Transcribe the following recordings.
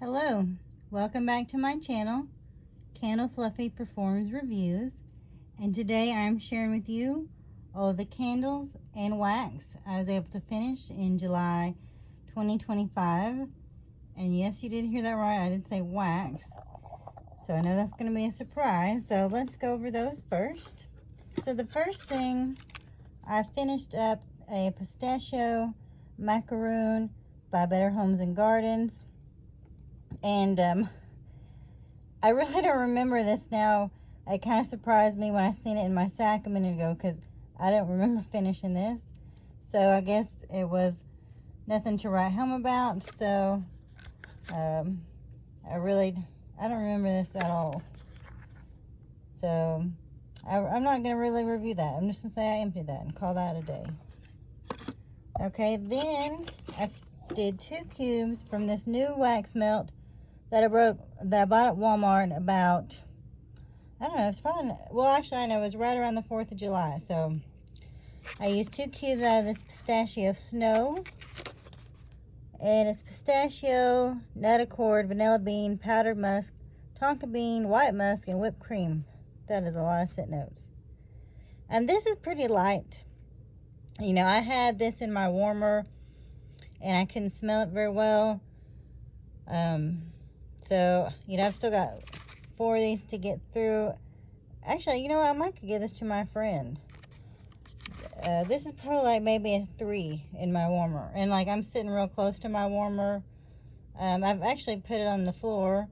Hello, welcome back to my channel, Candle Fluffy Performs Reviews, and today I'm sharing with you all of the candles and wax I was able to finish in July 2025. And yes, you did hear that right, I did say wax, so I know that's going to be a surprise. So let's go over those first. So the first thing, I finished up a pistachio macaroon by Better Homes and Gardens. And I really don't remember this now. It kind of surprised me when I seen it in my sack a minute ago because I don't remember finishing this. So I guess it was nothing to write home about. So I don't remember this at all. So I'm not going to really review that. I'm just going to say I emptied that and call that a day. Okay, then I did 2 cubes from this new wax melt that I bought at Walmart about, I don't know, it's probably, well actually I know it was right around the 4th of July. So I used 2 cubes out of this pistachio snow. And it's pistachio, nut accord, vanilla bean, powdered musk, tonka bean, white musk, and whipped cream. That is a lot of scent notes. And this is pretty light. You know, I had this in my warmer and I couldn't smell it very well. So, you know, I've still got 4 of these to get through. Actually, you know what? I might could give this to my friend. This is probably like maybe a 3 in my warmer. And like I'm sitting real close to my warmer. I've actually put it on the floor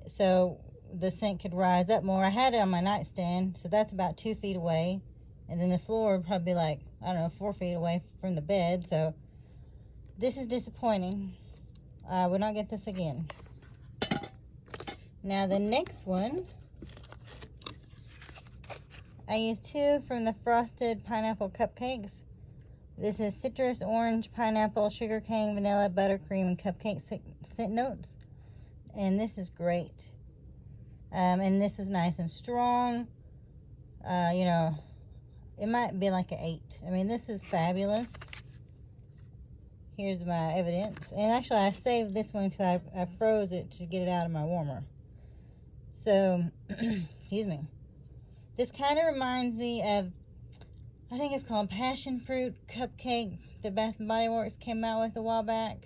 so the scent could rise up more. I had it on my nightstand, so that's about 2 feet away. And then the floor would probably be like, I don't know, 4 feet away from the bed. So this is disappointing. I will not get this again. Now the next one, I used 2 from the frosted pineapple cupcakes. This is citrus, orange, pineapple, sugar cane, vanilla, buttercream, and cupcake scent notes. And this is great. And this is nice and strong. You know, it might be like an 8. I mean, this is fabulous. Here's my evidence. And actually, I saved this one because I froze it to get it out of my warmer. So, excuse me. This kind of reminds me of, I think it's called Passion Fruit Cupcake that Bath & Body Works came out with a while back.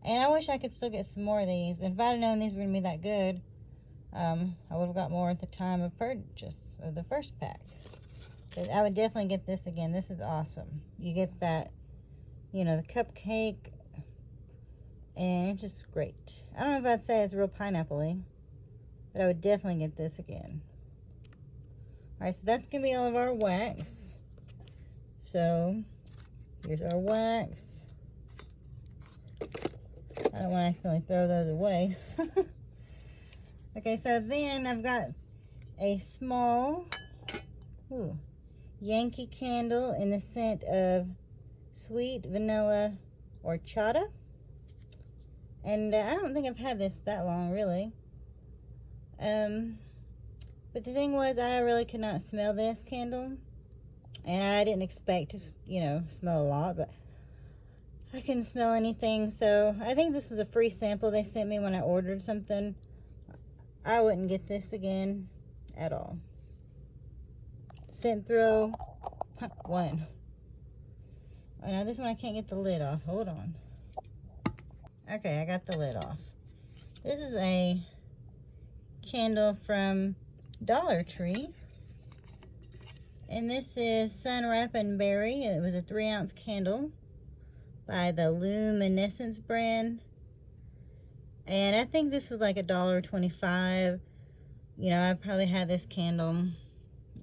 And I wish I could still get some more of these. And if I'd have known these were going to be that good, I would have got more at the time of purchase of the first pack. But I would definitely get this again. This is awesome. You get that, you know, the cupcake, and it's just great. I don't know if I'd say it's real pineapple-y, but I would definitely get this again. Alright, so that's going to be all of our wax. So, here's our wax. I don't want to accidentally throw those away. Okay, so then I've got a small Yankee candle in the scent of sweet vanilla horchata. And I don't think I've had this that long, really. But the thing was, I really could not smell this candle. And I didn't expect to, you know, smell a lot, but I couldn't smell anything. So I think this was a free sample they sent me when I ordered something. I wouldn't get this again at all. Scent throw 1. Oh, now this one I can't get the lid off. Hold on. Okay, I got the lid off. This is a candle from Dollar Tree. And this is Sun Wrappin' Berry. It was a 3-ounce candle by the Luminescence brand. And I think this was like $1.25. You know, I probably had this candle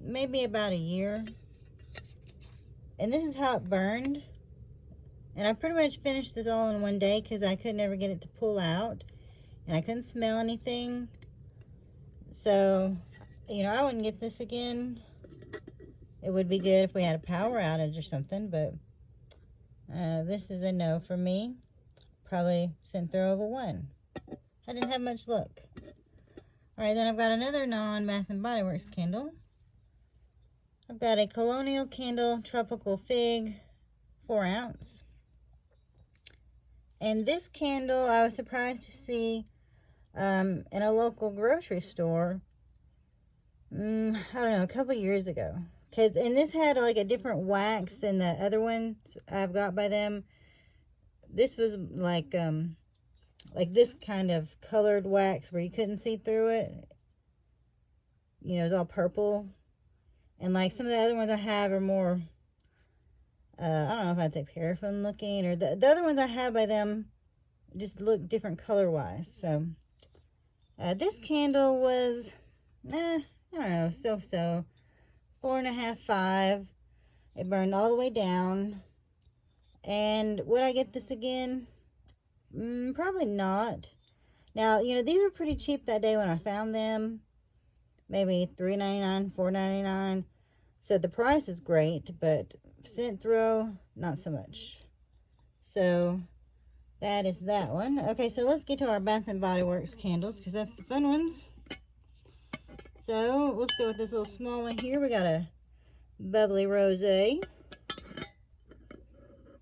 maybe about a year. And this is how it burned. And I pretty much finished this all in one day because I could never get it to pull out. And I couldn't smell anything. So, you know, I wouldn't get this again. It would be good if we had a power outage or something. But this is a no for me. Probably scent throw of a 1. I didn't have much luck. Alright, then I've got another non-Bath & Body Works candle. I've got a Colonial Candle Tropical Fig 4-ounce. And this candle I was surprised to see in a local grocery store, I don't know, a couple years ago. And this had like a different wax than the other ones I've got by them. This was like this kind of colored wax where you couldn't see through it. You know, it was all purple. And like some of the other ones I have are more, I don't know if I'd say paraffin looking, or the other ones I have by them just look different color wise. So this candle was, I don't know, so 4.5, 5. It burned all the way down. And would I get this again? Probably not. Now, you know, these were pretty cheap that day when I found them. Maybe $3.99, $4.99. So the price is great, but cent throw, not so much. So that is that one. Okay, so let's get to our Bath and Body Works candles, because that's the fun ones. So let's go with this little small one here. We got a bubbly rosé.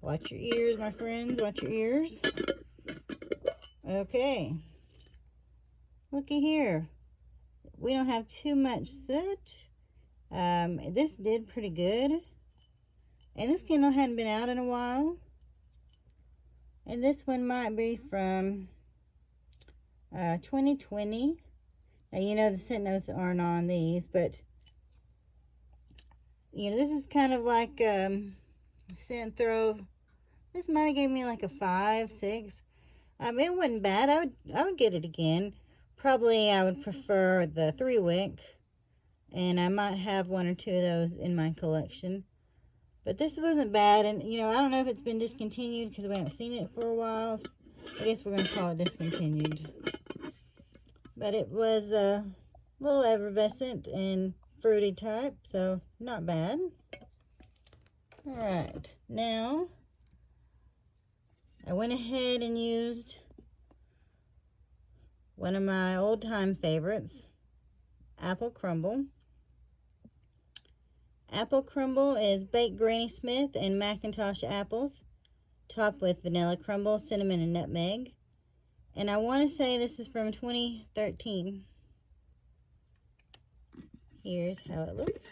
Watch your ears, my friends. Watch your ears. Okay. Looky here. We don't have too much soot. This did pretty good. And this candle hadn't been out in a while. And this one might be from 2020. Now, you know the scent notes aren't on these, but you know, this is kind of like scent throw. This might have gave me like a 5, 6. It wasn't bad. I would get it again. Probably I would prefer the 3-wick, and I might have 1 or 2 of those in my collection. But this wasn't bad, and you know, I don't know if it's been discontinued because we haven't seen it for a while. I guess we're going to call it discontinued. But it was a little effervescent and fruity type, so not bad. Alright, now I went ahead and used one of my old-time favorites, apple crumble. Apple crumble is baked Granny Smith and Macintosh apples, topped with vanilla crumble, cinnamon, and nutmeg. And I want to say this is from 2013. Here's how it looks.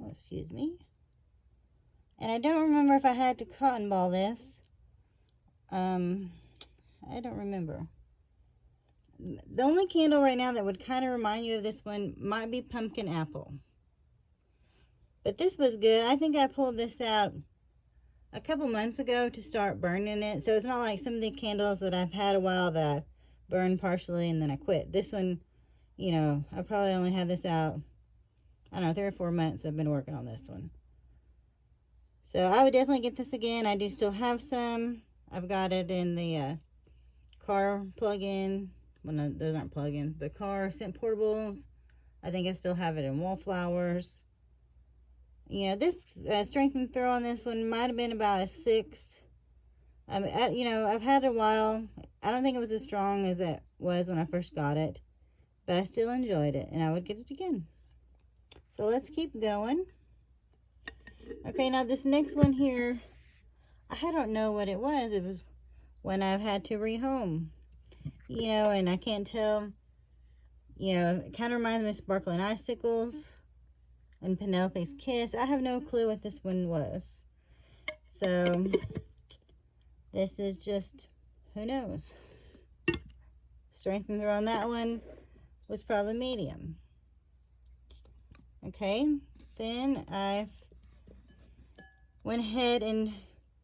Oh, excuse me. And I don't remember if I had to cotton ball this. I don't remember. The only candle right now that would kind of remind you of this one might be pumpkin apple. But this was good. I think I pulled this out a couple months ago to start burning it. So it's not like some of the candles that I've had a while that I burned partially and then I quit. This one, you know, I probably only had this out, I don't know, 3 or 4 months I've been working on this one. So I would definitely get this again. I do still have some. I've got it in the car plug-in. Well, no, those aren't plug-ins. The car scent portables. I think I still have it in wallflowers. You know, this strength and throw on this one might have been about a 6. You know, I've had it a while. I don't think it was as strong as it was when I first got it, but I still enjoyed it, and I would get it again. So let's keep going. Okay, now this next one here, I don't know what it was. It was when I've had to rehome, you know, and I can't tell, you know, it kind of reminds me of Sparkling Icicles and Penelope's Kiss. I have no clue what this one was. So this is just, who knows? Strength and throw on that one was probably medium. Okay, then I went ahead and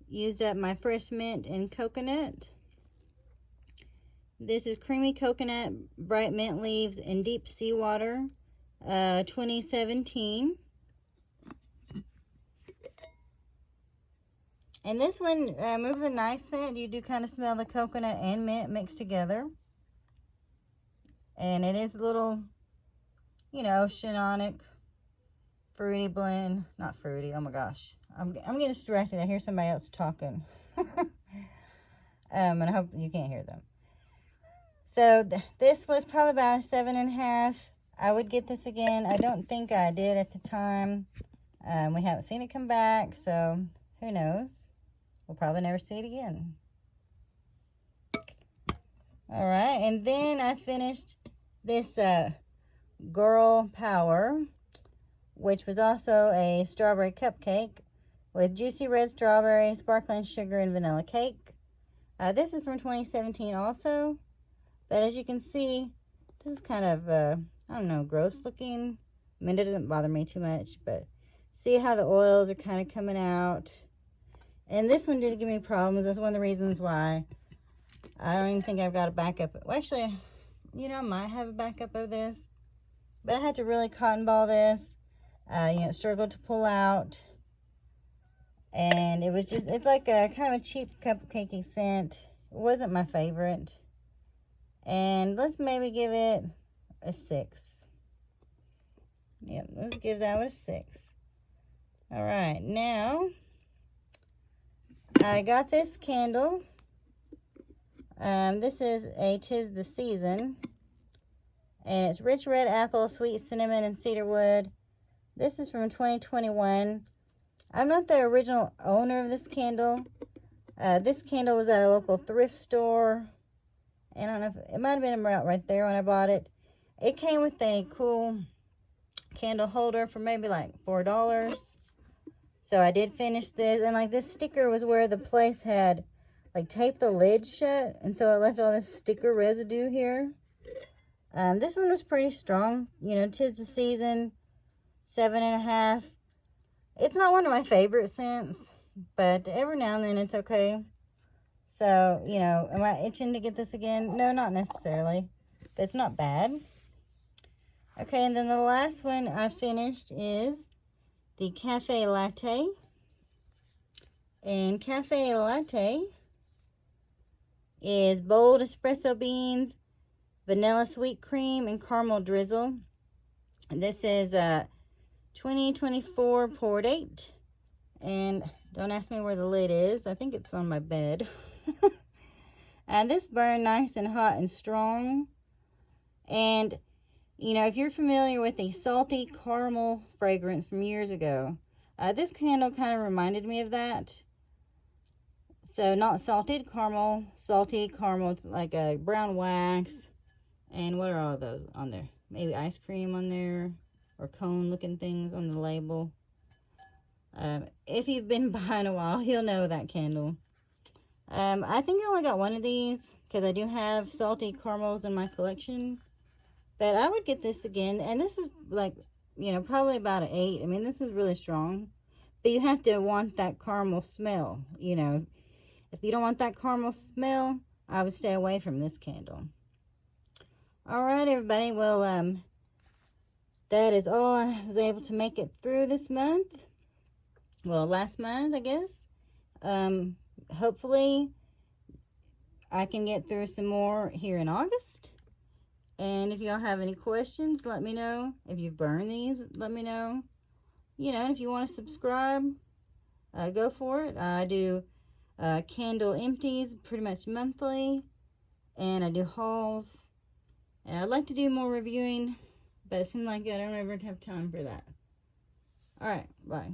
used up my fresh mint and coconut. This is creamy coconut, bright mint leaves, and deep sea water. 2017. And this one moves a nice scent. You do kind of smell the coconut and mint mixed together. And it is a little, you know, oceanic, fruity blend. Not fruity, oh my gosh. I'm getting distracted. I hear somebody else talking. And I hope you can't hear them. So this was probably about a 7.5. I would get this again. I don't think I did at the time. We haven't seen it come back, so who knows? We'll probably never see it again. All right, and then I finished this Girl Power, which was also a strawberry cupcake with juicy red strawberry, sparkling sugar, and vanilla cake. This is from 2017 also, but as you can see, this is kind of, I don't know, gross looking. I mean, it doesn't bother me too much, but see how the oils are kind of coming out. And this one did give me problems. That's one of the reasons why I don't even think I've got a backup. Well, actually, you know, I might have a backup of this, but I had to really cotton ball this. You know, it struggled to pull out. And it was just, it's like a kind of a cheap cupcakey scent. It wasn't my favorite. And let's maybe give it a 6. Yep, let's give that one a 6. All right, now I got this candle. This is a 'Tis the Season. And it's rich red apple, sweet cinnamon, and cedarwood. This is from 2021. I'm not the original owner of this candle. This candle was at a local thrift store. And I don't know if it might have been right there when I bought it. It came with a cool candle holder for maybe like $4. So I did finish this. And like this sticker was where the place had like taped the lid shut. And so it left all this sticker residue here. This one was pretty strong. You know, 'Tis the Season, 7.5. It's not one of my favorite scents, but every now and then it's okay. So, you know, am I itching to get this again? No, not necessarily, but it's not bad. Okay, and then the last one I finished is the Cafe Latte. And Cafe Latte is bold espresso beans, vanilla sweet cream, and caramel drizzle. And this is 2024 poured 8. And don't ask me where the lid is. I think it's on my bed. And this burned nice and hot and strong. And, you know, if you're familiar with the salty caramel fragrance from years ago, this candle kind of reminded me of that. So not salted caramel, salty caramel. It's like a brown wax. And what are all those on there? Maybe ice cream on there, or cone looking things on the label. If you've been buying a while, you'll know that candle. I think I only got one of these because I do have salty caramels in my collection. But I would get this again. And this was like, you know, probably about an 8. I mean, this was really strong. But you have to want that caramel smell, you know. If you don't want that caramel smell, I would stay away from this candle. Alright, everybody. Well, that is all I was able to make it through this month. Well, last month, I guess. Hopefully, I can get through some more here in August. And if y'all have any questions, let me know. If you've burned these, let me know. You know, and if you want to subscribe, go for it. I do candle empties pretty much monthly. And I do hauls. And I'd like to do more reviewing, but it seems like I don't ever have time for that. Alright, bye.